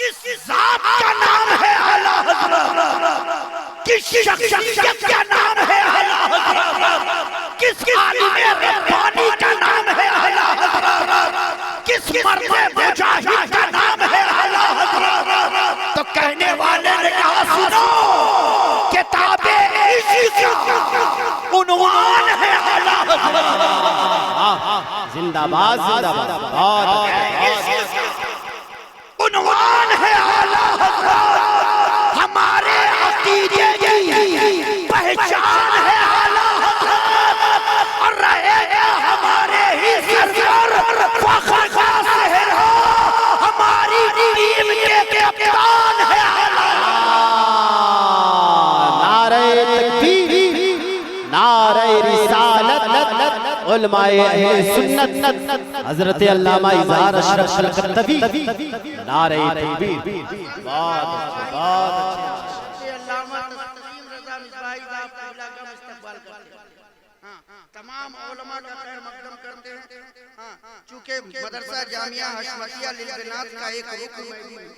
किस जात का नाम है आला हज़रत, किस शख्सियत का नाम है आला हज़रत, किस आलिम रब्बानी का नाम है आला हज़रत, किस मर्द मुजाहिद का नाम है आला हज़रत। तो कहने वाले ने कहा सुनो, किताबे इश्क उन्वान है आला हज़रत। जिंदाबाद जिंदाबाद। उन्वान है आला हज़रत, हमारे अकीदे की पहचान है आला हज़रत, और रहेगा हमारे ही सरवर फख्र का सेहरा, हमारी टीम के कप्तान है आला। नारे तकबीर, नारे रिसालत, उलमाए अहले सुन्नत हज़रत अल्लामा इज़हार अशरफ अलकतबी, नारे तकबीर। बहुत अच्छे अल्लामा तस्लीम रज़ा मिसबाही साहब क़िबला का इस्तक़बाल करते हैं। तमाम उलमा का खैर मक़दम करते हैं। चूँकि मदरसा जामिया हशमतिया लिलबनात का एक रुकन मैं भी हूँ।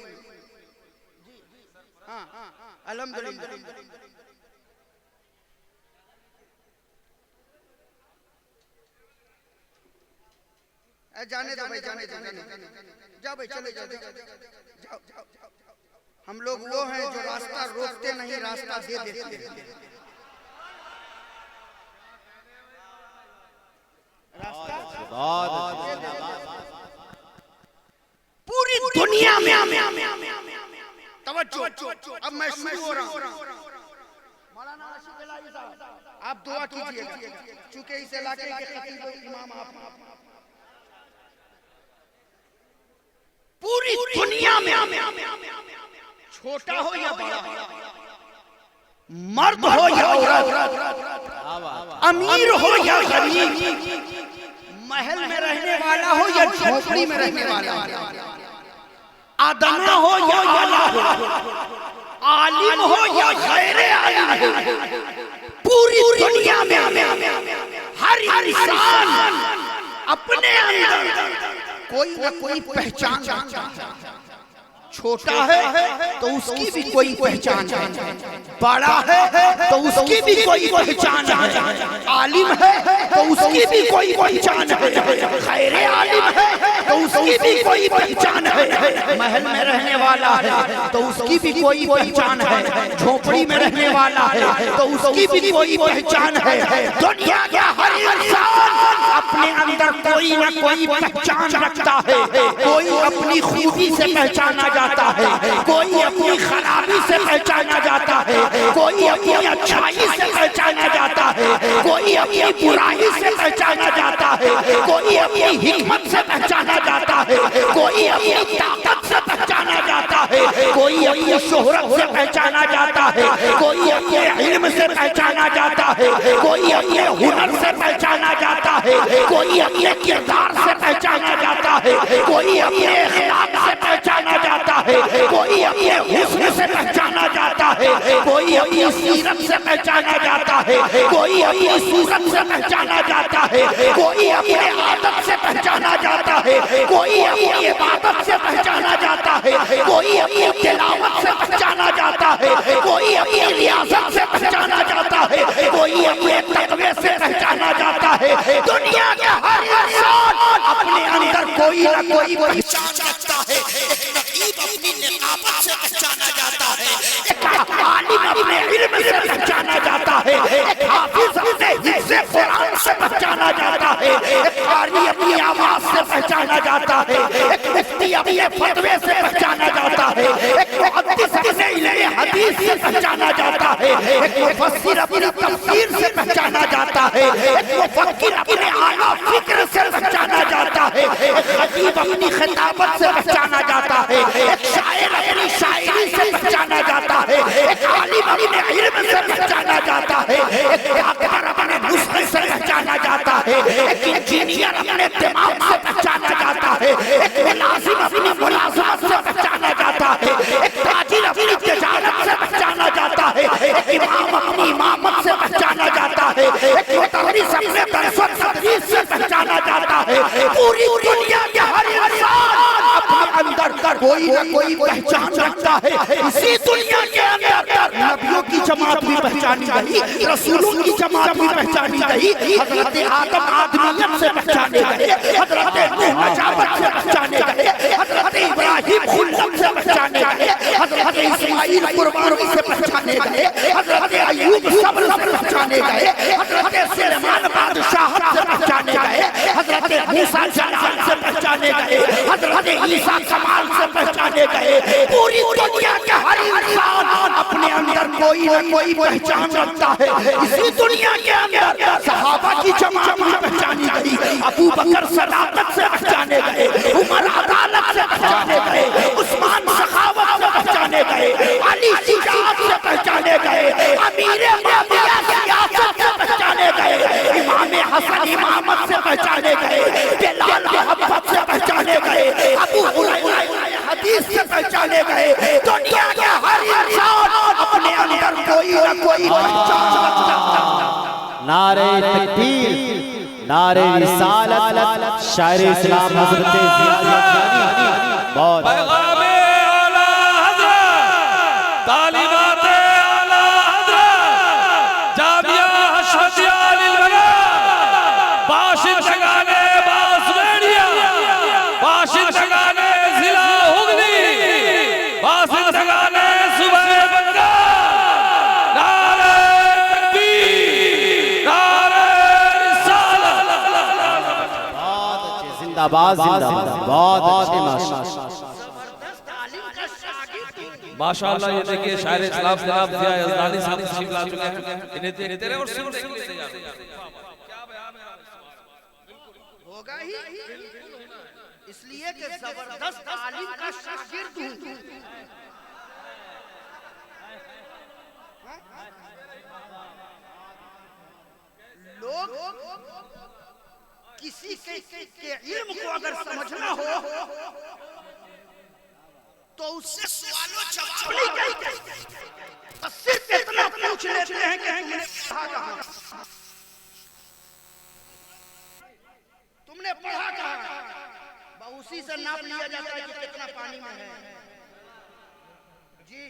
अल्हम्दुलिल्लाह। जाने दो भाई, जाने जाओ भाई, चले जाओ। हम लोग वो हैं जो रास्ता रोकते नहीं, रास्ता दे देते हैं। पूरी दुनिया में तवज्जो, अब मैं शुरू हो रहा हूँ। मौलाना आशिक इलाही साहब, आप दुआ कीजिएगा, चूंकि इस इलाके के खतीब और इमाम आप। पूरी दुनिया में छोटा हो या बड़ा, मर्द हो या औरत, अमीर हो या गरीब, महल में रहने वाला हो या झोपड़ी में रहने वाला, अदना हो या आला हो, आलिम हो या गैर आलिम, पूरी दुनिया में हर इंसान अपने अंदर कोई न कोई पहचान रखता है। छोटा है तो उसकी भी कोई पहचान है, बड़ा है तो उसकी भी कोई पहचान है, आलिम है तो उसकी भी कोई पहचान है, खैर आलिम है तो उसकी भी कोई पहचान है, महल में रहने वाला है तो उसकी भी कोई पहचान है, झोपड़ी में रहने वाला है तो उसकी भी कोई पहचान है। दुनिया का हर इंसान अपने अंदर कोई न कोई पहचान रखता है। कोई अपनी खूबी से पहचाना जाता है, कोई अपनी खराबी से पहचाना जाता है, कोई अपनी अच्छाई से पहचाना जाता है, कोई अपनी बुराई से पहचाना जाता है, कोई अपनी हिम्मत से पहचाना जाता है, कोई अपनी ताकत से पहचाना जाता है, कोई अपनी शोहरत से पहचाना जाता है, कोई अपने इल्म से पहचाना जाता है, कोई अपने हुनर से पहचाना जाता है, कोई अपने किरदार से पहचाना जाता है, कोई अपने अखलाक से पहचाना जाता है, कोई अपने हुस्न से पहचाना जाता है, कोई अपनी सीरत से पहचाना जाता है, कोई अपनी सूरत से पहचाना जाता है, कोई अपने आदत से पहचाना जाता है, कोई अपनी इबादत से पहचाना जाता है, कोई अपनी तिलावत से पहचाना जाता है, कोई अपनी रियासत से पहचाना जाता है, कोई अपने तकवे से पहचाना जाता है। दुनिया के हर इंसान अपने अंदर कोई न कोई पहचान रखता है। एक नकीब अपनी निकाबत से पहचाना जाता है, एक आलिम अपने इल्म से पहचाना जाता है, एक हाफिज अपने हिफ्ज़े कुरान से पहचाना जाता है, एक कारी अपनी आवाज से पहचाना जाता है, एक मुफ्ती अपने फतवे से पहचाना जाता है, एक मुहद्दिस अपने इल्मे हदीस से पहचाना जाता है, एक मुफस्सिर अपनी तफसीर से पहचाना जाता है, एक मुफक्किर अपने आला फिक्र से पहचाना जाता है, एक खतीब अपनी खिताबत से पहचाना जाता है, एक शायर अपनी शायरी से पहचाना जाता है, एक आलिम अपने इल्म से पहचाना जाता है, एक डॉक्टर अपने नुस्खे से पहचाना जाता है, एक इंजीनियर अपने दिमाग से पहचाना जाता है, एक मुलाजिम अपनी मुलाजमत से पहचाना जाता है, एक ताजिर अपनी तिजारत से पहचाना जाता है, एक इमाम अपनी इमामत से पहचाना जाता है, एक मुतर्रिस अपने दरस तदरीस से पहचाना जाता है। पूरी दुनिया के हर इंसान अपने अंदर कोई ना कोई पहचान रखता है। इसी दुनिया के अंदर नबियों की जमात भी पहचानी गई, रसूलों की जमात भी पहचानी गई। हजरत आदम आदमियत से पहचाने गए, हजरत नूह नजाबत से पहचाने गए, हजरत इब्राहिम खुल्लत से पहचाने गए, हजरत इस्माइल कुर्बानी से पहचाने गए, हजरत अय्यूब सब्र से पहचाने गए, हजरत सुलेमान बादशाहत से पहचाने गए, हजरत मूसा जलाल से पहचाने गए, हजरत ईसा कमाल से पहचाने गए। पूरी दुनिया के हर इंसान अपने अंदर कोई ना कोई पहचान रखता है। इसी दुनिया के अंदर सहाबा की जमात भी पहचानी गई, अबू बकर सदाकत से पहचाने गए, उमर अदालत से पहचाने गए, उस्मान सखावत से पहचाने गए, अली शुजाअत से पहचाने गए, अमीर मुआविया सियासत से पहचाने गए, इमाम हसन इमामत से पहचाने गए, बिलाल मोहब्बत से पहचाने गए, अबू हुरैरा हदीस से पहचाने गए। दुनिया के हर इंसान अपने अंदर कोई ना कोई पहचान रखता है। नारे तकबीर, नारे रिसालत, शायर इस्लाम हज़रत बहुत पैगामे आला हज़रत, तालीमाते आला हज़रत, जामिया हशमतिया लिल बयान, बाशिंदगाने बासवेड़िया, बाशिंदगाने जिला हुगली, बाशिंदगाने सुबह बंगा, नारे तकबीर, नारे रिसालत। जिंदाबाद जिंदाबाद, बहुत अच्छे माशाअल्लाह। ये देखिए शायर इस्लाम जनाब ज़िया यज़दानी साहब तशरीफ ला चुके हैं। इन्हें देखते रहे और सुनते रहे। होगा ही, इसलिए कि जबरदस्त आलिम का शागिर्द हूं। लोग किसी के इल्म को अगर समझना हो तो उससे सवालों जवाब नहीं करते, बस सिर्फ इतना पूछ लेते हैं कि तुमने पढ़ा कहाँ, उसी से नाप लिया जाता है कि कितना पानी में है जी।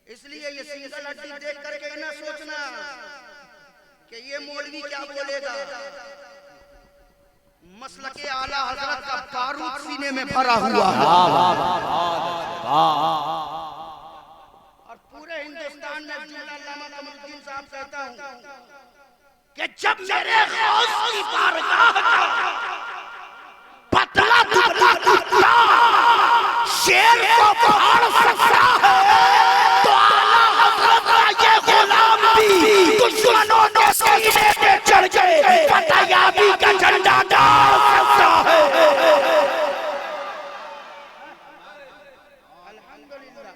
इसलिए ये सिंगल हड्डी देख करके ना सोचना कि ये मौलवी क्या बोलेगा। मसलके आला हजरत का बारूद सीने में भरा हुआ है और पूरे हिंदुस्तान में अल्लामा कमरुद्दीन साहब कहता हूं कि जब मेरे गौस की बारगाह का पतला दुबला कुत्ता शेर को फाड़ सकता है तो आला हजरत का ये गुलाम भी दुश्मनों के सीने पे चढ़ गए फतयाबी का झंडा गाड़ सकता है। अल्हम्दुलिल्लाह।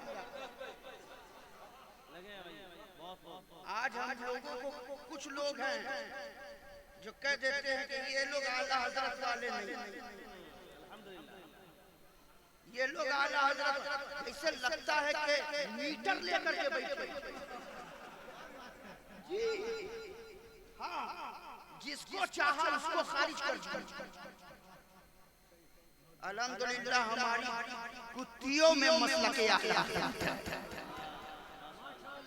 आज हम लोगों को कुछ लोग हैं जो कह देते हैं कि ये लोग आला हजरत वाले नहीं, ये लोग आला हजरत, ऐसे लगता है कि मीटर लेकर के बैठे जी। हाँ, जिसको चाहा उसको खारिज कर दिया। अल्हम्दुलिल्लाह हमारी कुत्तियों में मसलके आला है।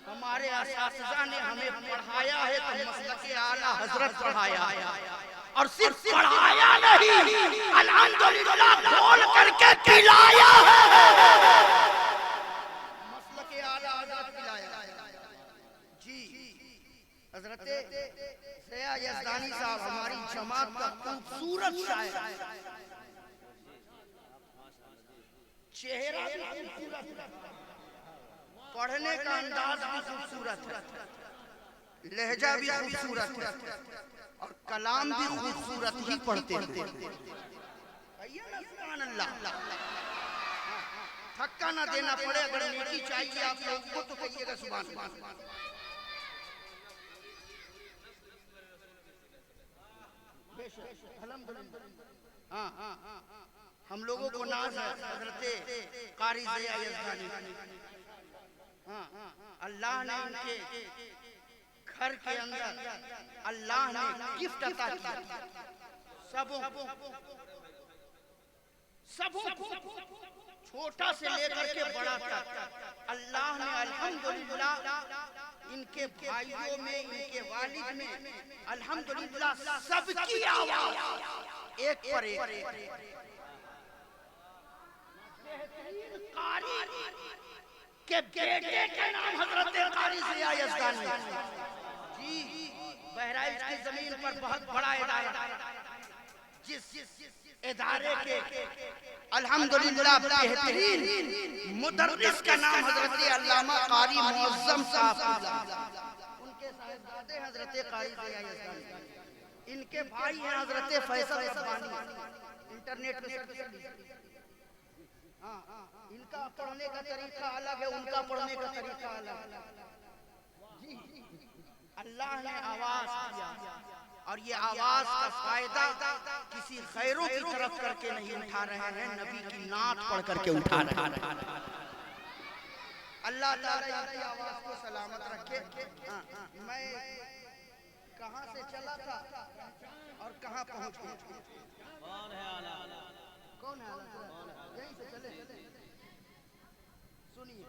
हमारे असातिज़ा ने हमें पढ़ाया है तो मसलके आला हजरत पढ़ाया है और सिर्फ पढ़ाया नहीं, अल्हम्दुलिल्लाह खोल करके पिलाया है। मसलके आला हजरत पिलाया जी। हजरत ज़िया यज़दानी साहब हमारी जमात का खूबसूरत शायर, चेहरा भी खूबसूरत, पढ़ने का अंदाज भी खूबसूरत है, लहजा भी खूबसूरत है और कलाम भी खूबसूरत ही पढ़ते हैं। सुभान अल्लाह। धक्का ना देना पड़े, अगर नेकी चाहिए आप लोगों को तो कहिएगा सुभान अल्लाह। हाँ, हम लोगों को नाज है हज़रत कारी ज़िया यज़दानी। हाँ, अल्लाह ने उनके घर के अंदर अल्लाह ने गिफ्ट अता किया सबों। सबों को छोटा से लेकर के बड़ा तक अल्लाह ने अल्हम्दुलिल्लाह इनके भाइयों में, इनके वालिद में अल्हम्दुलिल्लाह सबकी आवाज एक पर एक कारी के बेटे के नाम हजरत कारी ज़िया यज़दानी जी। बहराइच की जमीन पर बहुत बड़ा इदारा, जिस इदारे के अल्हम्दुलिल्लाह बेहतरीन मुदर्रिस का नाम हजरत अल्लामा कारी मुअज़्ज़म साहब, उनके साहिबजादे हजरत कारी ज़िया यज़दानी, इनके भाई हैं हजरत फैसल रब्बानी। इंटरनेट पे सर्च कीजिए। हाँ, इनका पढ़ने का तरीका अलग है, उनका पढ़ने का तरीका अलग है जी। अल्लाह ने आवाज दिया और ये आवाज का फायदा किसी गैरों की तरफ करके नहीं उठा रहे हैं, नबी की नात पढ़ करके उठा रहे हैं। अल्लाह ताला इनकी आवाज को सलामत रखे। मैं कहां से चला था और कहां पहुंच गया? कौन है आला? कौन है आला? यहीं से चले। सुनिए,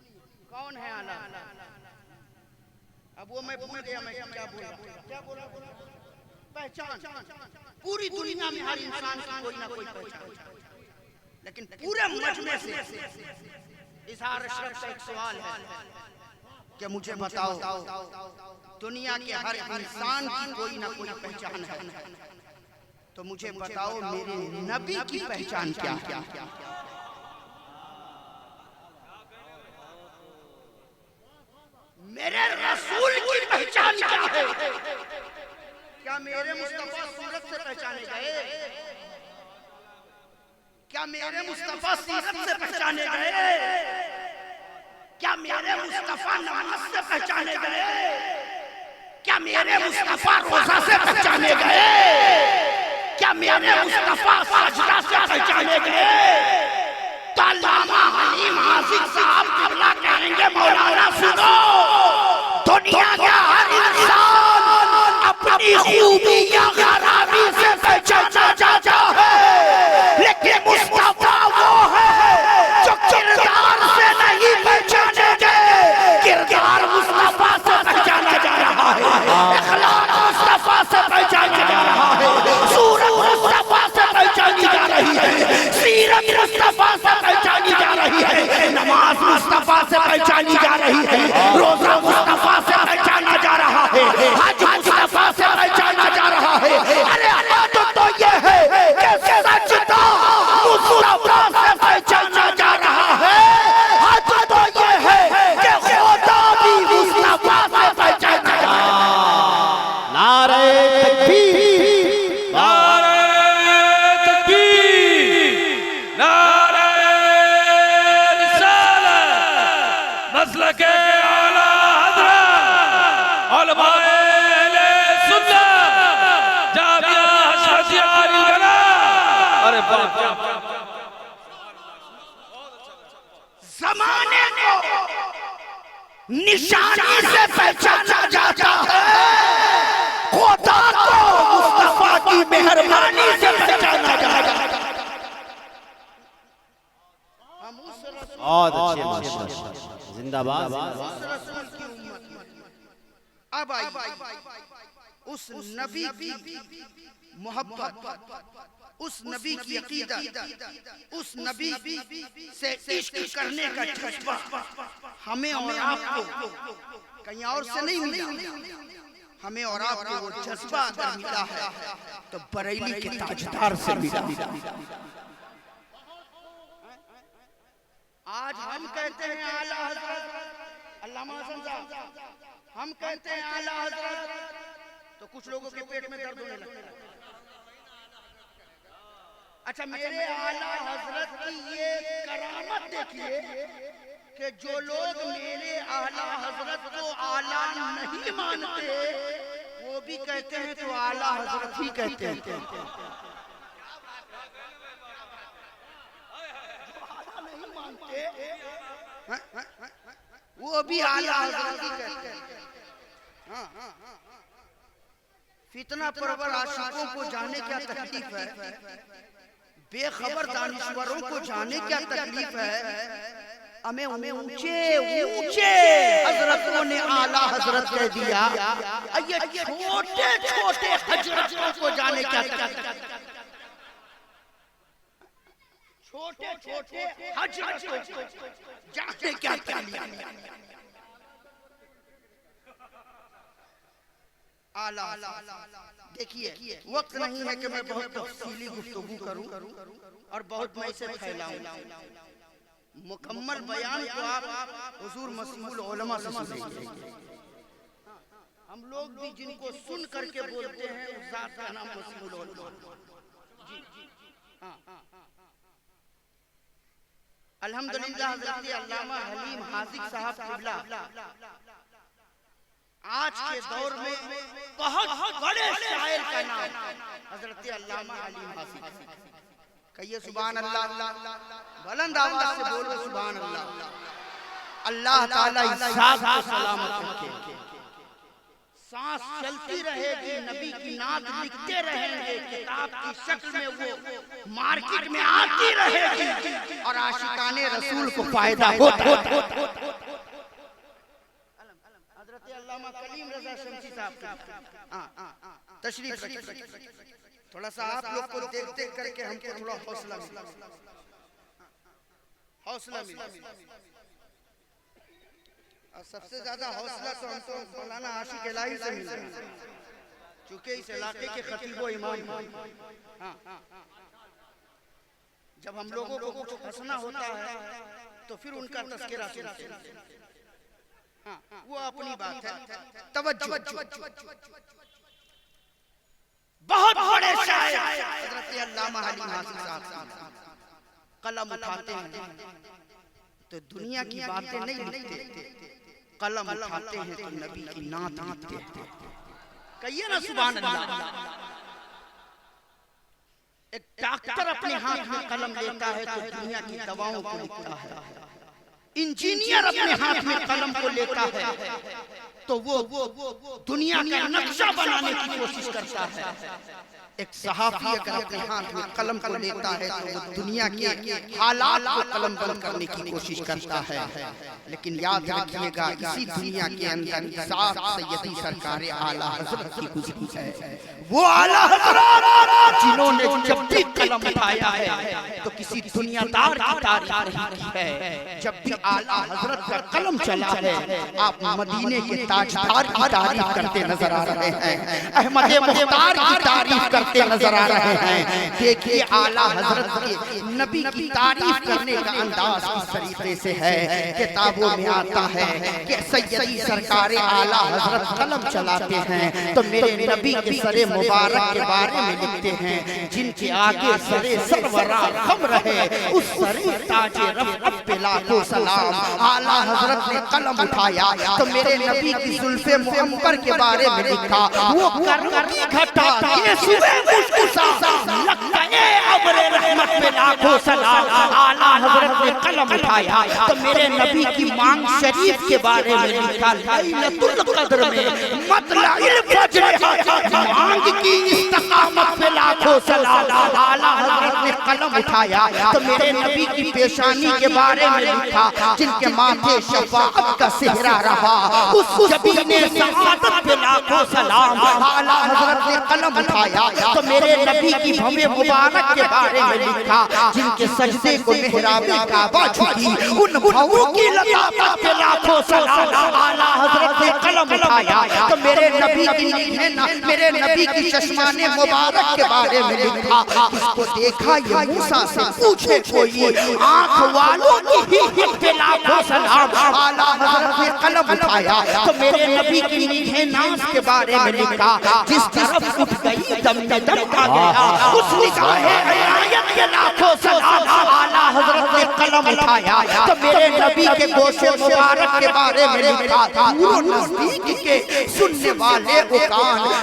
कौन है आला? अब वो मैं भूल गया, मैं क्या बोला? पहचान। पूरी दुनिया में हर इंसान की कोई ना कोई पहचान, लेकिन पूरे मजमे से इज़हार अशरफ का एक सवाल है कि मुझे बताओ, दुनिया के हर इंसान की कोई ना कोई पहचान है, तो मुझे बताओ मेरे नबी की पहचान क्या है? मेरे रसूल की पहचान क्या है? क्या मेरे मुस्तफा सूरत से पहचाने गए? क्या मेरे मुस्तफा सीरत से पहचाने गए? क्या मेरे मुस्तफा नमाज से पहचाने गए? क्या मेरे मुस्तफा रोजा से पहचाने गए? क्या मेरे मुस्तफा सजदा से पहचाने गए? तो अल्लामा हलीम हाफिज साहब किबला कहेंगे, मौलाना सुनो, दुनिया का हर इंसान अपनी खूबी या खराबी से पहचाना जाता है, लेकिन मुस्तफा वो है जो किरदार से नहीं पहचाने गए। किरदार मुस्तफा से पहचाना जा रहा है, इखलाक मुस्तफा से पहचाना जा रहा है, सूरत मुस्तफा से पहचानी जा रही है, सीरत मुस्तफा से पहचानी जा रही है, नमाज मुस्तफा से पहचानी जा रही है, रोजा मुस्तफा से पहचाना जा रहा है, हज मुस्तफा से पहचाना जा रहा है। अरे तो ये है कि सजदा मुस्तफा से पहचाना जा रहा है, हज तो ये है कि खुदा भी मुस्तफा से पहचाना जा रहा है। नारे तकबीर, नारे तकबीर, नारे रिसालत, मसलके आला हज़रत उलमाए अहले सुन्नत, जामिया हशमतिया अल-गना। अरे बाप, ज़माने को निशानी से पहचाना जाता है, खुदा को मुस्तफा की मेहरबानी से पहचाना जाता है। बहुत अच्छे माशाअल्लाह, जिंदाबाद। अब आई उस नबी की मोहब्बत, उस नबी की अकीदत, उस नबी से इश्क करने का जज्बा हमें और आपको कहीं और से नहीं मिला। हमें और आपको वो जज्बा अगर मिला है तो बरेली के ताजदार से मिला। आज हम कहते हैं आला हज़रत अल्लामा हसन साहब, हम कहते हैं आला हज़रत, तो कुछ लोगों के पेट में दर्द होने लगता है। अच्छा, मेरे आला हज़रत की ये करामत देखिए कि जो लोग मेरे आला हज़रत को आला नहीं मानते, वो भी कहते हैं तो आला हज़रत ही कहते हैं। नहीं मानते वो भी आला हज़रत ही कहते हैं। फितना परवर आशिकों को जाने क्या तकलीफ है। बेखबर दानिश्वरों को जाने क्या तकलीफ है, हमें ऊंचे ऊंचे हजरतों ने आला हजरत कह दिया, ये छोटे छोटे हजरतों को जाने क्या तकलीफ, छोटे छोटे हजरतों को जाने क्या तकलीफ। आला देखिए, वक्त नहीं है कि मैं बहुत तफसीली गुफ्तगू करूं और बहुत मैं इसे फैलाऊं। मुकम्मल बयान को आप हुजूर मसऊल उलमा से सुनेंगे। हम लोग भी जिनको सुन करके बोलते हैं उस जात का नाम मसऊल उलमा। जी अल्हम्दुलिल्लाह हज़रत अल्लामा हलीम हाजिक साहब क़िबला आज के दौर में बहुत बड़े शायर का नाम हजरत अल्लामा हलीम हाजिक। कहिए सुभान अल्लाह, बुलंद आवाज से बोलो सुभान अल्लाह। अल्लाह ताला इस साथ को सलामत रखे, सांस चलती रहेगी, नबी की नात लिखते रहेंगे, किताब की शक्ल में वो मार्केट में आती रहेगी और आशिकाने रसूल को फायदा होता। हजरत अल्लामा कलीम रजा शमसी साहब तशरीफ रखिए। थोड़ा सा आप लोग को देख देख करके हमको थोड़ा हौसला मिला। और सबसे ज्यादा हौसला तो हमको मौलाना आशिक इलाही से मिला, चूंकि इस इलाके के खतीब व इमाम। जब हम लोगों को कुछ हंसना होता है तो फिर उनका तज़किरा सुनते हैं। वो अपनी बात है। तवज्जो, बहुत बड़े शायर हज़रत अल्लामा हलीम हाजिक साहब कलम उठाते हैं तो दुनिया की बातें नहीं लिखते, कलम उठाते हैं तो नबी की नात लिखते हैं। कहिए ना सुभान अल्लाह। एक डॉक्टर अपने हाथ में कलम लेता है तो दुनिया की दवाओं को लिखता है। इंजीनियर अपने हाथ में कलम को लेता है तो वो दुनिया का नक्शा बनाने की कोशिश करता है। एक सहाफी अगर अपने हाथ में कलम को लेता है तो वो दुनिया के हालात को कलम बंद करने की कोशिश करता है। लेकिन याद रखिएगा, इसी दुनिया के अंदर साथ सैयदी सरकार आला हजरत की गुज़री है। वो आला हजरत जिन्होंने जब भी कलम उठाया है तो किसी दुनियादार की तारीफ नहीं की है। जब भी आला हजरत का कलम चला है आप मदीने के ताजदार की तारीफ करते नजर आ रहे हैं, अहमद मुख्तार की तारीफ करते नजर आ रहे हैं। देखिए आला हजरत के नबी की तारीफ करने का अंदाज किस तरीके से है। किताबों में आता है कि सैयदी सरकार आला हजरत कलम चलाते हैं तो मेरे नबी के सरे मुबारक के बारे में लिखते हैं, जिनके आगे सरे सरवरा खम रहे उस सरे ताजे रफ़अत पे लाखों सलाम। आला हजरत ने कलम उठाया तो मेरे नबी की जुल्फ़े मुअम्बर के बारे में लिखा, वो कर्म की घटा ये सुबह मुस्कुसा लगता है अब्रे रहमत पे लाखों सलाम। आला हजरत ने कलम उठाया तो मेरे नबी की मांग शरीफ के बारे में लिखा, लैलतुल क़द्र में मतलइल फज्र मांग की इस्तिक़ामत पे लाखों सलाम। आला हजरत ने कलम उठाया तो मेरे नबी की पेशानी के बारे में लिखा, जिनके माथे शफाअत का सेहरा रहा उस जबीने सआदत पे लाखों सलाम। आला हजरत ने कलम उठाया तो मेरे नबी की भवें मुबारक के बारे में लिखा, जिनके सजदे को मेहराबे काबा झुकी उन भवों की लताफत पे लाखों सलाम। आला हजरत ने कलम उठाया तो मेरे नबी की मेरे नबी की चश्माने मुबारक के बारे में लिखा, इसको देखा ये मूसा से पूछे कोई आंख वालों की ही पे लाखों सलाम। आला हजरत ने कलम उठाया तो मेरे नबी की निगाह नाज के बारे में लिखा, जिस तरफ उठ गई दम दम आ गया उस निगाह इनायत के लाखों सलाम। आला हजरत ने कलम उठाया तो मेरे नबी के गोशे मुबारक के बारे में लिखा था, वो नजदीक के सुनने वाले वो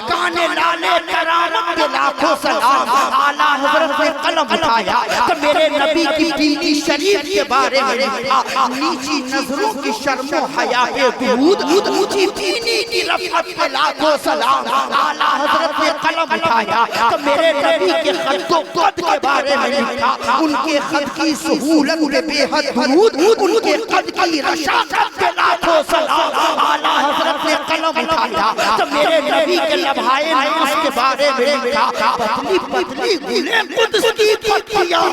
काने लाले करामत के लाखों सलाम। आला हजरत ने कलम उठाया तो मेरे नबी की बीवी शरीफ के बारे में लिखा, नीची नजरों की शर्मो हया पे गुरूद, ऊंची बीनी की रफ़त पे लाखों सलाम। आला हजरत ने कलम उठाया तो मेरे नबी के खत कद के बारे में लिखा, उनके खत की सहूलत पे बेहद दुरूद, उनके कद की रशाकत पे लाखों सलाम। आला हजरत ने कलम उठाया तो मेरे नबी के लम्हाए नाज़ के बारे में लिखा, पतली पतली गुले कुद्स की पत्तियां,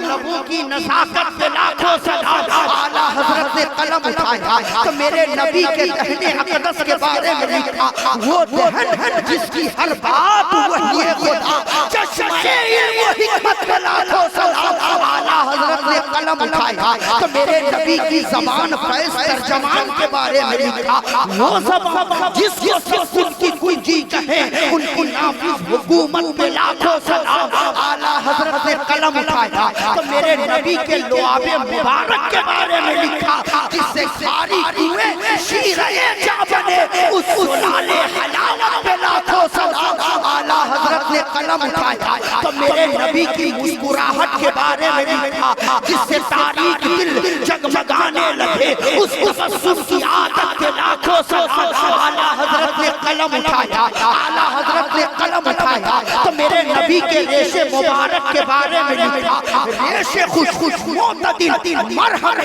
लबों की नज़ाकत पे लाखों सलाम। आला हजरत ने कलम उठाया तो मेरे नबी के दहने अक़दस के बारे में लिखा, वो दहन जिसकी हर बात वही है खुदा, चश्मे इल्म व हिकमत पे लाखों सलाम। आला हजरत ने कलम उठाया तो मेरे नबी की ज़बान फैज़ तर्जमान के बारे में लिखा, वो ज़बान जिसको सब की कुंजी कहे, उनकी नाफिज़ हुकूमत पे लाखों सलाम। आला हजरत ने कलम उठाया तो मेरे नबी के लुआबे मुबारक के बारे में लिखा, जिससे सारी कुएं शीरे जा बने, उस सुलाले हलावत पे लाखों सलाम। आला हजरत ने कलम उठाया तो मेरे नबी की मुस्कुराहट के बारे में लिखा, जिससे तारीख दिल जगमगाने लगे, उस तबस्सुम की आदत के लाखों सलाम। आला हजरत ने कलम उठाया, आला हजरत ने कलम उठाया तो मेरे नबी के रेशे मुबारक के बारे में लिखा, रेशे खुश मोतदिल मरहम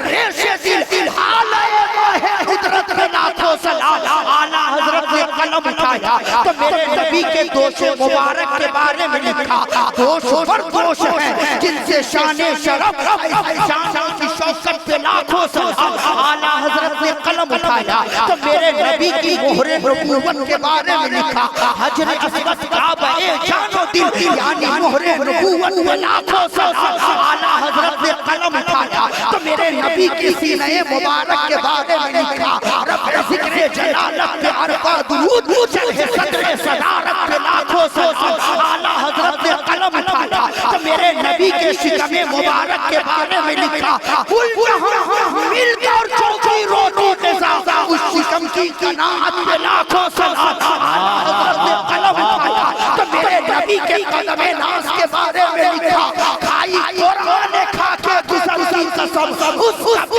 रेशे दिल हाले कुदरत के लाखों सलाम। आला हजरत ने कलम उठाया तो मेरे नबी के दोषे मुबारक के बारे में लिखा, दोष पर दोष है जिनसे शाने शरफ शान की शौकत पे लाखों सलाम। आला हजरत ने कलम उठाया तो मेरे नबी की मोहरे नबूवत के बारे में लिखा, हजर असवद काबा ए जानो दिल यानी मोहरे नबूवत पे लाखों सलाम। आला हजरत ने कलम उठाया तो मेरे नबी की सीने मुबारक के बारे में लिखा, रब ज़िक्र जलालत पे अरबा दुरूद, चढ़े सदरे सदारत पे लाखों सलाम। आला हजरत ने कलम उठाया तो मेरे नबी के शिकमे मुबारक के बारे में लिखा, कुल जहां मिलकर चौकी रोटी ग़िज़ा, उस शिकम की कनाअत पे लाखों सलाम। आला हजरत ने कलम उठाया तो मेरे नबी के कदमे नाज़ के बारे में लिखा, खाई कुरान खा के गुज़र की कसम, उस पाक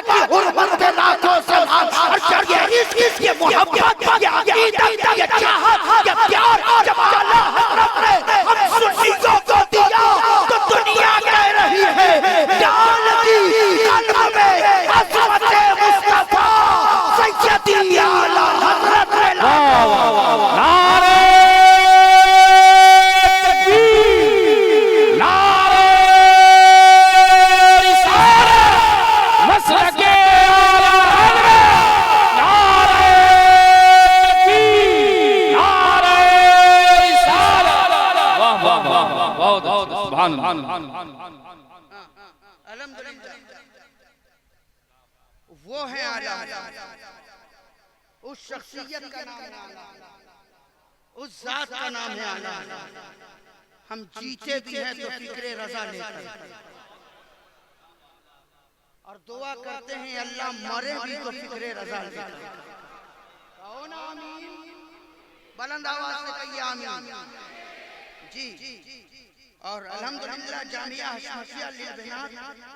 की हुर्मत पे लाखों सलाम। और ये इसकी मोहब्बत या अक़ीदत या चाहत या प्यार जब आला हज़रत ने हम सुन्नियों को दिया तो दुनिया कह रही है, डाल दी कल्ब में अज़मत मुस्तफ़ा सैयदी आला हज़रत ने। नारे तकबीर, नारे रिसालत, मसलके आला हज़रत, नारे तकबीर, नारे रिसालत। वाह वाह वाह, बहुत सुभान अल्लाह। अल्हम्दुलिल्लाह, वो है आला, उस शख्सियत का नाम है आला, उस जात का नाम है आला। हम जीते भी हैं तो फिक्रे रजा लेकर, और दुआ करते हैं अल्लाह मरे भी तो फिक्रे रजा लेकर। कहो ना आमीन, बुलंद आवाज से कहिए आमीन जी। और अल्हम्दुलिल्लाह जामिया हशमतिया लिलबनात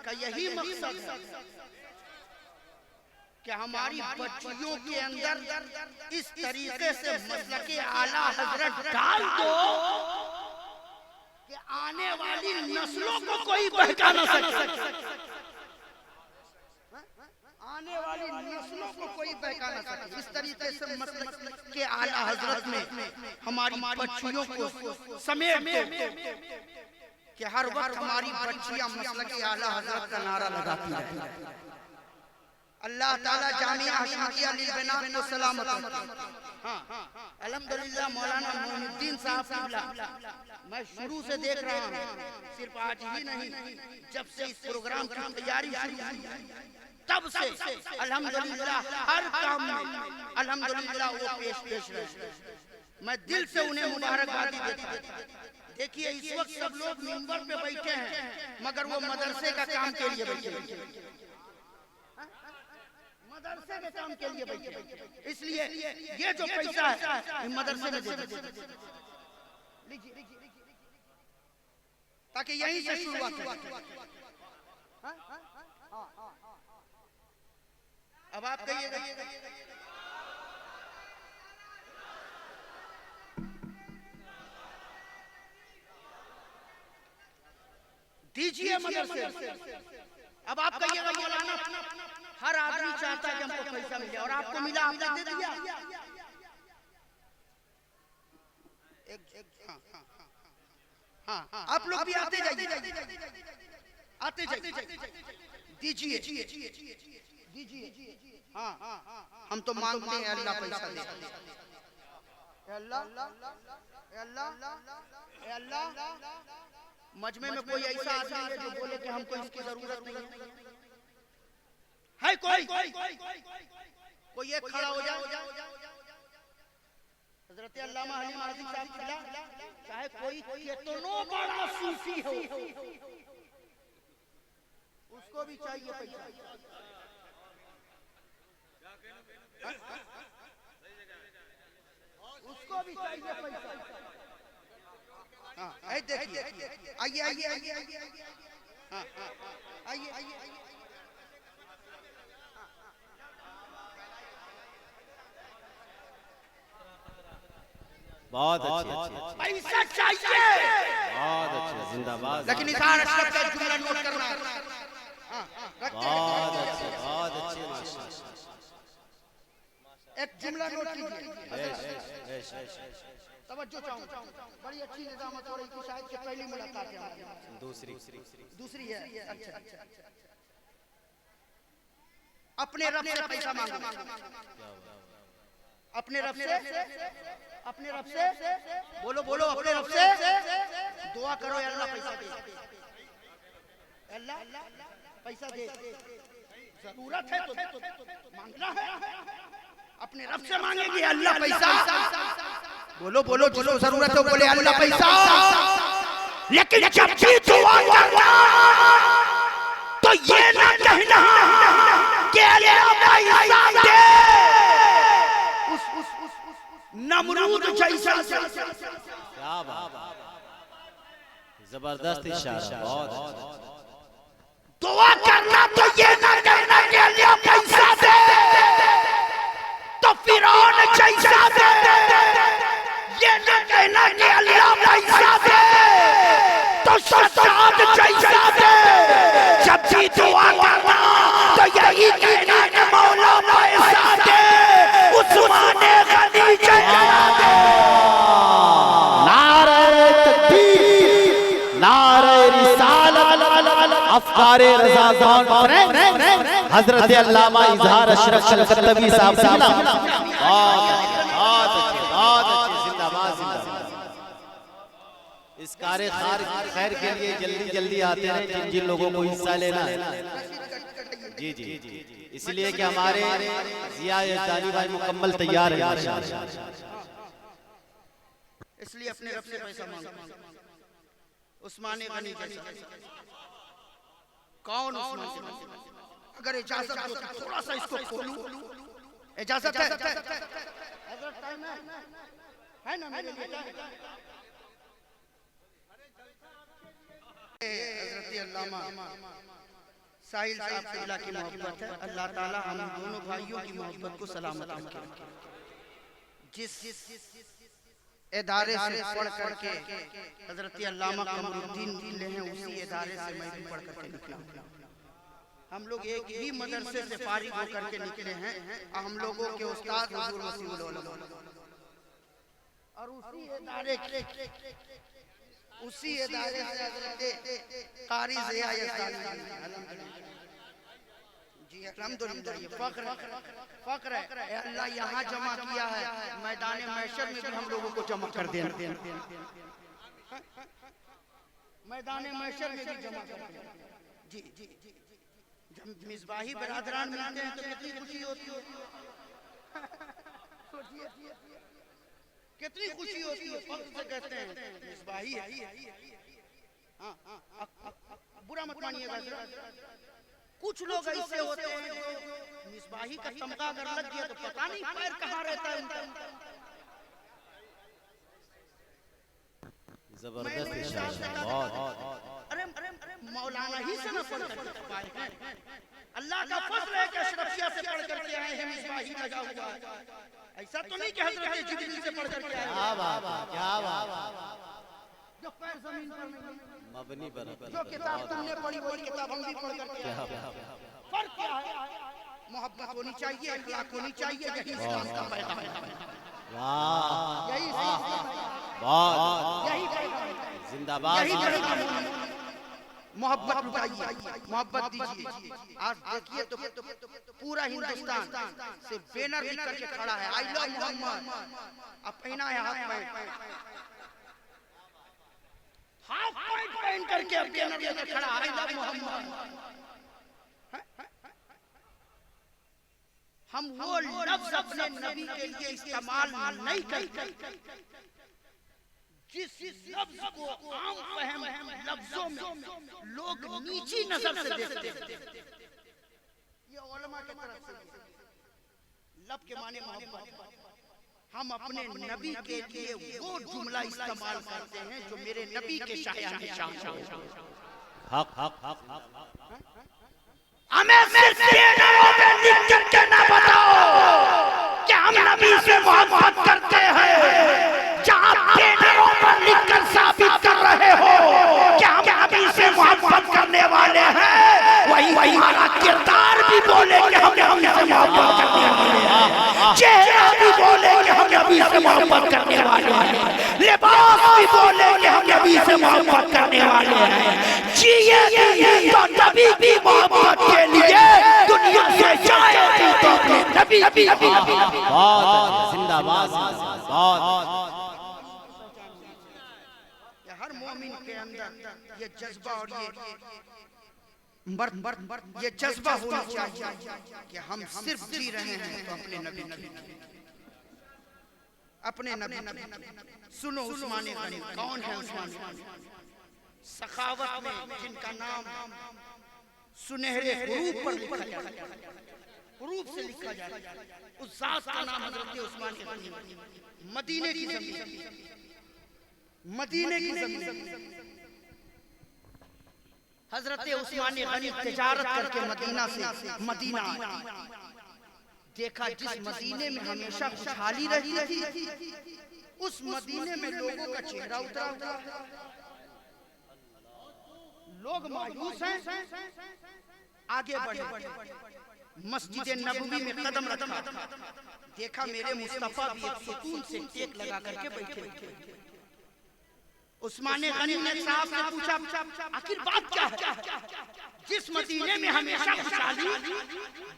का यही मकसद है कि हमारी बच्चियों के अंदर इस तरीके से मसलके आला हजरत डाल दो कि आने वाली नस्लों को कोई बहका न सके, आने वाली नस्लों को कोई बहका न सके। इस तरीके से मसलक के आला हजरत में हमारी बच्चियों को समेट कि हर वक्त हमारी बच्चियां मसलक के आला हजरत का नारा लगाती हैं। अल्लाह ताला जामिया हशमतिया लिलबनात को सलामत रखे। हाँ, अल्हम्दुलिल्लाह मौलाना मोइनुद्दीन साहब किबला मैं शुरू से देख रहा हूँ, सिर्फ आज ही नहीं, जब से इस प्रोग्राम की तैयारी शुरू हुई तब से अल्हम्दुलिल्लाह हर काम में अल्हम्दुलिल्लाह वो पेश रहे। मैं दिल से उन्हें मुबारकबादी देता हूँ। देखिए इस वक्त सब लोग मिंबर पे बैठे हैं, मगर वो मदरसे का काम के लिए बैठे, मदरसे के काम के लिए बैठे। इसलिए ये जो पैसा है मदरसे में दे दीजिए, ताकि यहीं से शुरुआत हो। अब आप कहिएगा दीजिए मदरसे। अब आप कहिएगा मौलाना हर आदमी चाहता है कि हमको पैसा मिले और आपको मिला, आपने दे दिया। हाँ, आप लोग भी आते जाइए, आते जाइए, दीजिए दीजिए। हाँ, हम तो मांगते हैं अल्लाह पैसा दे। अल्लाह अल्लाह अल्लाह मजमे में कोई ऐसा आदमी है जो बोले कि हमको इसकी जरूरत नहीं है? कोई एक खड़ा हो जाए। हजरत अल्लामा हलीम आज़मी साहब खिला, चाहे कोई कितनो बड़ा सूफी हो, उसको भी चाहिए पैसा। उसको भी चाहिए पैसा। हाँ, देखिए, आइए आइए आइए आइए, हाँ आइए आइए। बहुत अच्छे, पैसा चाहिए, बहुत अच्छे, जिंदाबाद। लेकिन निसार अशरफ का जुमला नोट करना। बहुत अच्छे, बहुत अच्छे, माशाल्लाह। एक जुमला नोट कीजिए, तवज्जो चाहूंगा। बड़ी अच्छी निजामत हो रही थी, शायद कि पहली मुलाकात है हमारी। दूसरी है। अच्छा, अपने रब से पैसा मांगो, अपने रब से, अपने रब से बोलो बोलो, अपने रब से दुआ करो, अल्लाह पैसा दे, अल्लाह पैसा दे। जरूरत है तो मांगना है, अपने रब से मांगेंगे अल्लाह पैसा। बोलो बोलो, जिसको जरूरत है बोले अल्लाह पैसा। लेकिन जब भी दुआ करना तो ये ना कहना कि अल्लाह पैसा दे। नमरूद जैसा। क्या बात, जबरदस्त इशारा, बहुत। दुआ करना तो ये ना कहना कि अल्लाह पैसा दे, तो फिरौन जैसा दे। ये ना कहना कि अल्लाह पैसा दे, तो सद्दाद जैसा दे। जब भी दुआ करना तो यही कहना कि मौला पैसा दे, उस्मान गनी जैसा दे। नारे तकबीर, नारे रिसालत, अफकारे रज़ा कौन हजरत अल्लामा इजहार अशरफ शलकतबी साहब। बहुत अच्छे, जिंदाबाद, जिंदाबाद। इस कार्य खैर के लिए जल्दी जल्दी आते हैं जिन लोगों को हिस्सा लेना है। जी जी, इसलिए कि हमारे जिया यज़दानी भाई मुकम्मल तैयार है। इसलिए अपने रब से पैसा मांगो, उस्मान गनी जैसा। कौन उस्मान गनी? अगर इजाजत हो तो थोड़ा सा इसको खोलूं, इजाजत है? है ना मेरे लिए? हज़रत अल्लामा साहिल साहब से दिल की मोहब्बत है। अल्लाह ताला हम दोनों भाइयों की मोहब्बत को सलामत रखे। जिस इदारे से पढ़ करके हज़रत अल्लामा कमरुद्दीन निकले हैं, उसी इदारे से मैं भी पढ़ करके निकला। हम लोग एक ही मदरसे से फारिग होकर के निकले हैं। हम लोगों के उस्ताद हुजूर वसीउल उलमा, और उसी इदारे से हज़रत कारी ज़िया यज़दानी जी, अल्हम्दुलिल्लाह। ये फख्र है अल्लाह यहाँ जमा किया है, मैदान महशर में भी हम लोगों को जमा कर देना, मैदान महशर में भी जमा कर देना। जी जी, जब मिसबाही बरादरान मिलते हैं तो कितनी खुशी होती है। कितनी खुशी होती है, फख्र से कहते हैं मिसबाही है। हाँ, बुरा मत मानिएगा। कुछ लोग ऐसे होते हैं जो मिसबाही का तमगा अगर लग गया तो पता नहीं पैर कहाँ रहता है उनका। जबरदस्त बहुत। अरे मौलाना ही से ना पढ़ कर पाए हैं। अल्लाह का फजल है कि अशरफिया से पढ़ करके आए हैं, मिसबाही लगा हुआ है। ऐसा तो नहीं कि हजरत जिब्रील से पढ़ करके आए। क्या बात, क्या बात। जो पैर जमीन पर नहीं, मबनी पर जो किताब तुमने पढ़ी वही किताब हम भी पढ़ करके आए। फर्क क्या है? मोहब्बत होनी चाहिए, अखलाक होनी चाहिए, यही इस्लाम का पैगाम है। वाह, यही बहुत, यही पैगाम है। जिंदाबाद। यही पैगाम है। मोहब्बत लुटाइए, मोहब्बत दीजिए। आज देखिए तो पूरा हिंदुस्तान से बैनर लेकर के खड़ा है, आई लव मोहम्मद। अब पहना है हाफ पैंट, हाफ पैंट पहन करके अब बैनर लेकर खड़ा है, आई लव मोहम्मद। हम वो लफ्ज अपने नबी के लिए इस्तेमाल नहीं करते जिस लफ्ज को आम फहम लफ्जों में लोग नीची नजर से देखते हैं। ये उलमा की तरफ से लब के माने मोहब्बत। हम अपने नबी के लिए वो जुमला इस्तेमाल करते हैं जो मेरे नबी के शायान शान हो। हक हक हक। हमें सिर्फ बैनरों पे लिख करके ना बताओ कि हम नबी से मोहब्बत करते हैं। जहां बैनरों पर लिखकर साबित कर रहे हो कि हम नबी से मोहब्बत करने वाले हैं, वही हमारा किरदार भी बोले कि हम नबी से मोहब्बत करने वाले हैं, चेहरा भी बोले कि हम नबी से मोहब्बत करने वाले हैं, लिबास भी बोले कि हम नबी से मोहब्बत करने वाले हैं। जिए तो नबी की मोहब्बत के लिए दुनिया से जाएगी तो अपने नबी की। बहुत जिंदाबाद, बहुत। हर मोमिन के अंदर ये जज्बा और ये जज्बा होना चाहिए कि हम सिर्फ जी रहे हैं तो अपने नबी अपने नबी। सुनो उस्मान गनी कौन है? उस्मान सखावत में जिनका नाम सुनहरे हुरूफ पर लिखा जाता है, हुरूफ से लिखा जाता है, उस जात का नाम हजरत उस्मान गनी। मदीने की जमीन, मदीने की जमीन हजरत उस्मान गनी तिजारत करके मदीना से मदीना देखा। जिस मदीने में हमेशा खुशहाली रही थी, उस मदीने में लोगों का चेहरा उतरा हुआ है। लोग मायूस हैं, आगे बढ़े। मस्जिद नबवी में कदम रखा, देखा मेरे मुस्तफा भी एक सुकून से टेक लगा करके बैठे। उस्मान गनी ने साहब से पूछा, आखिर बात क्या है? जिस मदीने में हमेशा खुशहाली,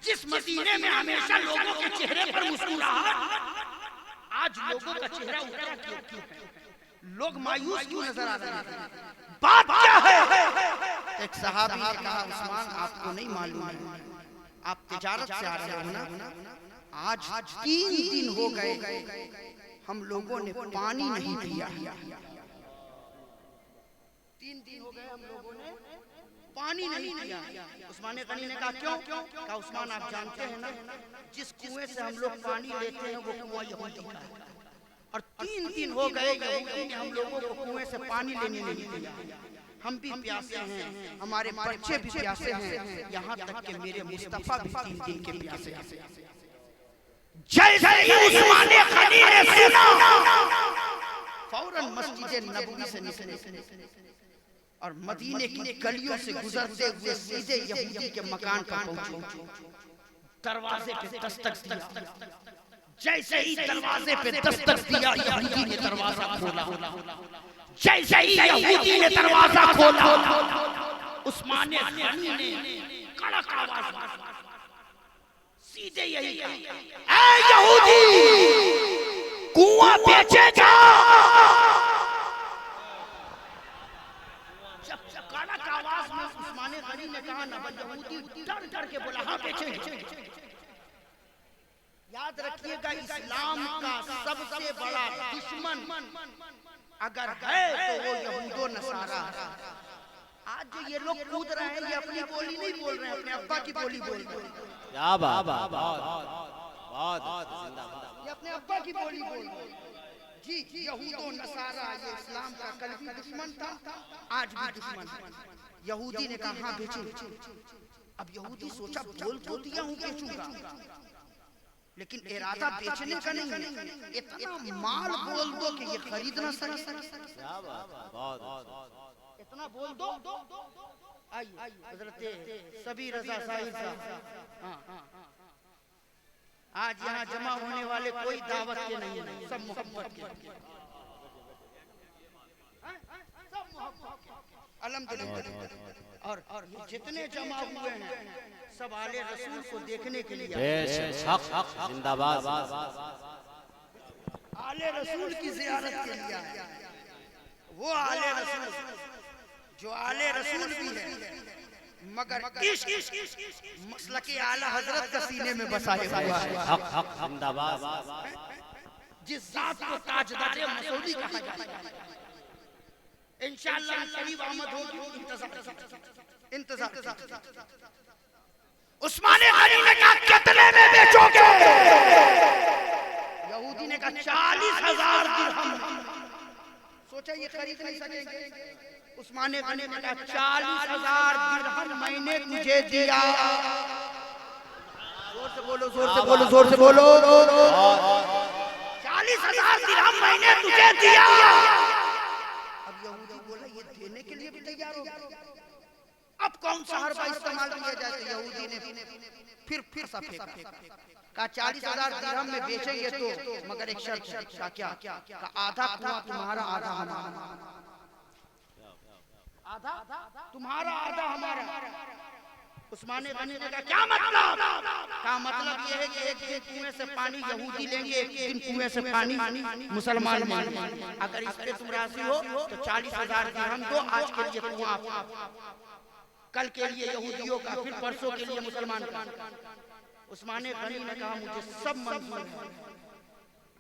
जिस मदीने में हमेशा लोगों के चेहरे पर मुस्कुराहट, आज लोगों का चेहरा उतरा क्यों है? लोग मायूस क्यों नजर आ रहे हैं? बात क्या है? एक सहाबी ने कहा, उस्मान आपको नहीं मालूम है, आप तिजारत से आ रहे हो ना, आज 3 दिन हो गए हम लोगों ने पानी नहीं पिया। 3 दिन हो गए हम लोगों ने पानी नहीं पिया। उस्मान गनी ने कहा क्यों? कहा उस्मान आप जानते हैं ना, जिस कुएं से हम लोग पानी लेते हैं वो कुआं यहूदी का है, और 3 दिन हो गए यहूदी ने हम लोगों को कुएं से पानी लेने नहीं दिया। हम भी प्यासे हैं, हमारे बच्चे भी प्यासे हैं, यहाँ तक कि मेरे मुस्तफा भी 3 दिन के प्यासे हैं। जैसे ही उस्मान गनी ने सुना, फौरन मस्जिद नबवी से निकले और मदीने की गलियों से गुजरते हुए सीधे यहूदी के मकान पर पहुंचे। दरवाजे पे दस्तक दिया। जैसे ही दरवाजे पे दस्तक दिया, यहूदी ने दरवाजा खोला। जैसे ही यहूदी ने दरवाजा खोला, उस्मान गनी ने कड़क आवाज में सीधे यही कहा, ऐ यहूदी कुआं बेचेगा? जब कड़क आवाज में उस्मान गनी ने कहा ना, यहूदी डर डर के बोला हाँ बेचेंगे। याद रखिएगा, इस्लाम का सबसे बड़ा दुश्मन अगर है तो वो यहूदो नसारा। आज जो ये लोग कूद रहे हैं, ये अपनी बोली नहीं बोल रहे हैं, अपने अब्बा की बोली बोल रहे हैं। क्या बात, बहुत जिंदाबाद। ये अपने अब्बा की बोली बोल रहे हैं। जी, यहूदो नसारा ये इस्लाम का कल भी दुश्मन था, आज भी दुश्मन है। यहूदी ने कहा हाँ बेचे। अब यहूदी सोचा बोल तो दिया हूँ बेचूंगा, लेकिन इरादा बेचने का नहीं है। इतना माल बोल दो कि ये खरीद ना सके। इतना बोल दो। आइए हज़रत सबीर रज़ा साहिब साहब, आज यहाँ जमा होने वाले कोई दावत के नहीं है, सब मोहब्बत के। अल्हम्दुलिल्लाह। और जितने जमा हुए हैं सब आले रसूल को देखने के लिए, जिंदाबाद, आले रसूल की ज़ियारत के लिए। वो आले रसूल जो आले रसूल भी है, मगर मसलके आला हजरत का सीने में बसाया हुआ है। जिंदाबाद। जिस जात को ताजदार मसूदी कहा जाता है, इंशाअल्लाह करीब आमद होगी। इंतजार। उस्मान गनी ने कहा कितने में बेचोगे? यहूदी ने कहा 40,000 दिरहम। सोचा ये खरीद नहीं सकेंगे। उस्मान गनी ने कहा 40,000 दिरहम मैंने तुझे दिया। जोर से बोलो, जोर से बोलो, जोर से बोलो। 40,000 दिरहम मैंने तुझे दिया। अब यहूदी बोला ये देने के लिए भी तैयार हो गया। अब कौन सा हरबा इस्तेमाल किया जाए? यहूदी ने फिर सा फेंका। कहा 40,000 दिरहम में बेचेंगे तो, मगर एक शर्त का क्या? का आधा कुआं तुम्हारा, आधा हमारा। आधा तुम्हारा, आधा हमारा। उस्मान गनी ने कहा क्या मतलब? कहा मतलब ये है कि एक दिन कुएं से पानी यहूदी लेंगे, एक दिन कुएं से पानी मुसलमान लेंगे। अगर इस पे तुम राजी हो तो 40,000 दिरहम दो, आज के लिए कुआं, कल के लिए यहूदियों का, फिर परसों के लिए मुसलमान का। उस्मान गनी ने कहा मुझे सब मंजूर है,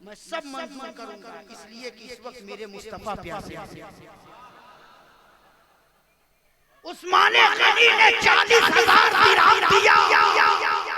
मैं सब मंजूर करूंगा, इसलिए कि इस वक्त मेरे मुस्तफा प्यासे हैं। उस्मान गनी ने 40,000 दिरहम दिया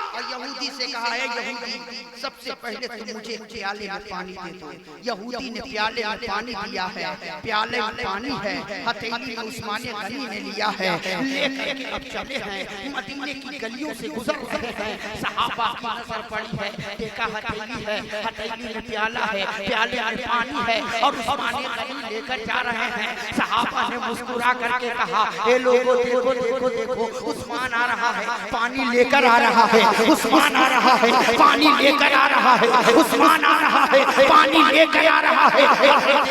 और यहूदी से कहा है यहूदी सबसे पहले तुम मुझे प्याले में पानी दे दो। यहूदी ने प्याले में पानी दिया है, प्याले में पानी है, हथेली में उस्मान गनी ने लिया है, लेकर के अब चले हैं, मदीने की गलियों से गुजर रहे हैं। सहाबा की नजर पड़ी है, देखा हथेली है, हथेली में प्याला है, प्याले में पानी है और उस्मान गनी लेकर जा रहे हैं। सहाबा ने मुस्कुरा करके कहा ए लोगों देखो देखो देखो, उस्मान आ रहा है, पानी लेकर आ रहा है, उस्मान आ रहा है, पानी लेकर आ रहा है, उस्मान आ रहा है, पानी लेकर आ रहा है।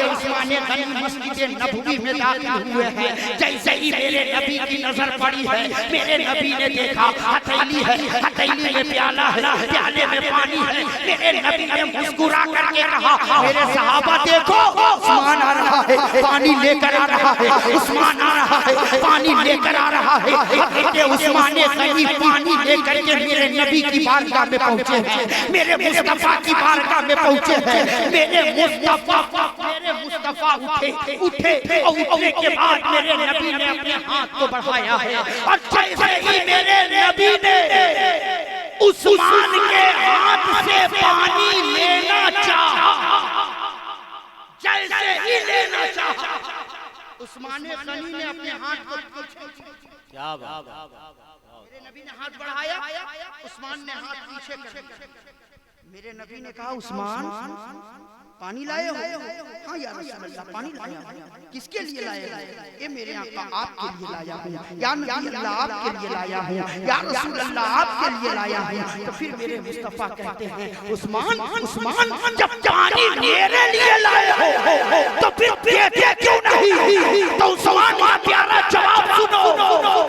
उस्मान गनी मस्जिद नबवी में दाखिल हुए हैं। जैसे ही मेरे नबी की नजर पड़ी है, मेरे नबी ने देखा हथेली है, हथेली में प्याला है, प्याले में पानी है। मेरे नबी ने मुस्कुरा करके कहा मेरे सहाबा देखो, उस्मान आ रहा है, पानी लेकर आ रहा है, उस्मान आ रहा है, पानी लेकर आ रहा है। उस्मान गनी पानी लेकर के मेरे नबी की बारगाह में पहुंचे हैं, मेरे मुस्तफा की बारगाह में पहुंचे हैं। मेरे मुस्तफा उठे और उठने के बाद मेरे नबी ने अपने हाथ को बढ़ाया है और जैसे ही मेरे नबी ने उस्मान के हाथ से पानी लेना चाहा, जैसे ही लेना चाहा, उस्मान गनी ने अपने हाथ को क्या बात, मेरे नबी ने हाथ बढ़ाया, उस्मान ने हाथ पीछे कर मेरे नबी ने कहा उस्मान पानी लाए हो? हाँ या रसूल अल्लाह पानी लाया। किसके लिए लाए? ये मेरे आका आपके लिए लाया हूँ, या नबी अल्लाह आपके लिए लाया हूँ, या रसूल अल्लाह आपके लिए लाया हूँ। तो फिर मेरे मुस्तफा कहते हैं उस्मान उस्मान जब पानी मेरे लिए लाए हो तो फिर देते क्यों नहीं? तो उस्मान का प्यारा जवाब सुनो,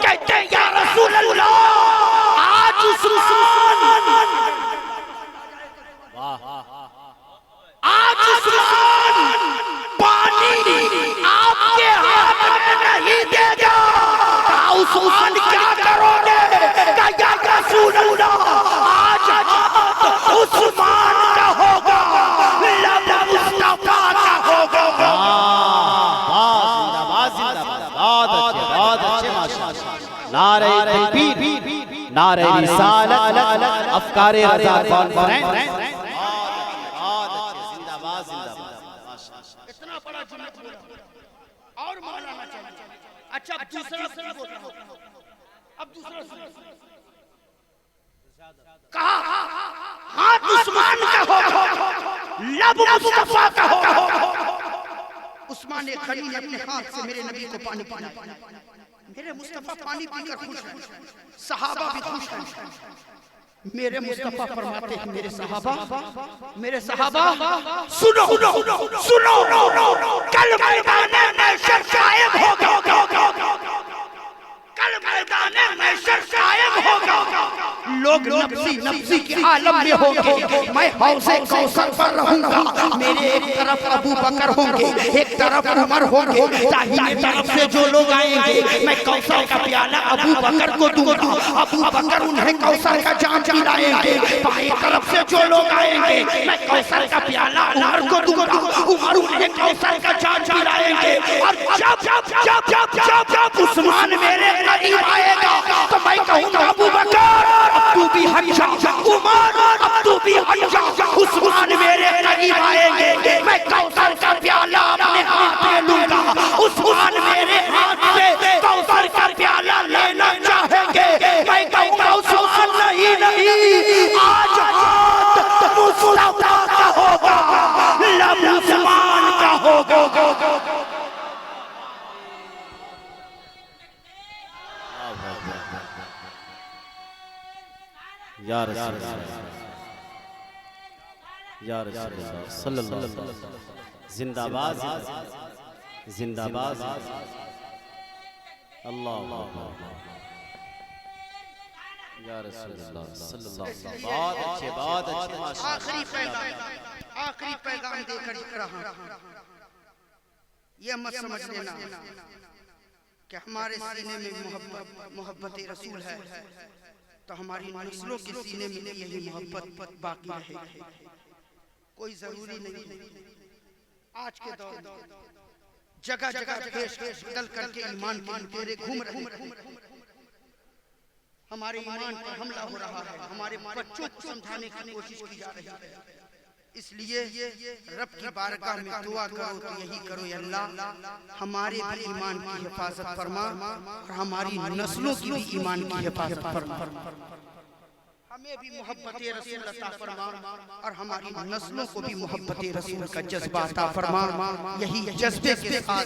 कहते हैं या रसूल अल्लाह आज उस्मान, आज उस्मान पानी आपके हाथ में नहीं देगा। उस्मान क्या करोगे? या रसूल अल्लाह आज उस्मान रिसालत अफकारे रज़ा कौन कौन है? बहुत अच्छे, जिंदाबाद जिंदाबाद। इतना बड़ा जुमला बोला और मौलाना चाहिए। अच्छा अब दूसरा बोल रहा हूं, अब दूसरा कहा हाथ उस्मान का हो, लब मुस्तफा का हो। उस्मान गनी ने अपने हाथ से मेरे नबी को पानी पिलाया, मेरे मुस्तफा पानी पीकर खुश हैं, सहाबा भी खुश हैं। मेरे मुस्तफा फरमाते हैं मेरे सहाबा सुनो सुनो सुनो, कल मैदान महशर कायम होगा, कल मैदान महशर कायम होगा। लोग नफ्सी नफ्सी के आलम में होंगे, मैं हौज़े कौसर पर रहूंगा। मेरे एक तरफ अबू बकर होंगे, एक तरफ उमर होंगे। दाहिने तरफ से जो लोग आएंगे मैं कौसर का प्याला अबू बकर को दूंगा, अबू बकर उन्हें कौसर का जाम पिलाएंगे। बाएं तरफ से जो लोग आएंगे मैं कौसर का प्याला उमर को दूंगा, उमर उन्हें कौसर का जाम पिलाएंगे। और जब जब जब जब जब जब उस्मान मेरे करीब आएगा तो मैं कहूंगा अबू बकर तू भी हट जा, उमर अब तू भी हट जा। उस्मान मेरे करीब आएंगे मैं कौसर का प्याला अपने हाथ में लूंगा, उस्मान मेरे हाथ से कौसर का प्याला लेना चाहेंगे। मैं कहूंगा उस्मान नहीं नहीं, आज हाथ मुस्तफा का होगा, लब उस्मान का होगा। या रसूल या रसूल सल्लल्लाहु अलैहि वसल्लम, जिंदाबाद जिंदाबाद अल्लाह या रसूल सल्लल्लाहु अलैहि वसल्लम। बहुत अच्छे माशाअल्लाह। आखिरी पैगाम देकर रहा, यह मत समझ लेना कि हमारे सीने में मोहब्बत रसूल है तो हमारी नस्लों के सीने में यही मोहब्बत बाकी रहेगी। कोई जरूरी नहीं। आज के दौर जगह जगह देश बदल करके ईमान के लुटेरे घूम रहे हैं। हमारे ईमान पर हमला हो रहा है, हमारे बच्चों को समझाने की कोशिश की जा रही है। इसलिए रब की बारगाह में दुआ करो तो यही करो, या अल्लाह हमारे भी ईमान की हिफाजत फरमा और हमारी नस्लों की भी ईमान की हिफाजत फरमा। हमें भी मोहब्बत रसूल अता फरमा और हमारी नस्लों को भी मोहब्बत रसूल का जज्बा अता फरमा। यही जज्बे के साथ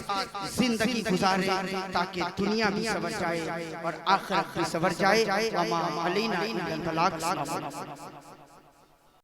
जिंदगी गुजारे ताकि दुनिया भी संवर जाए और आखिरत भी संवर जाए। वमा अलैना इल्लल बलाग।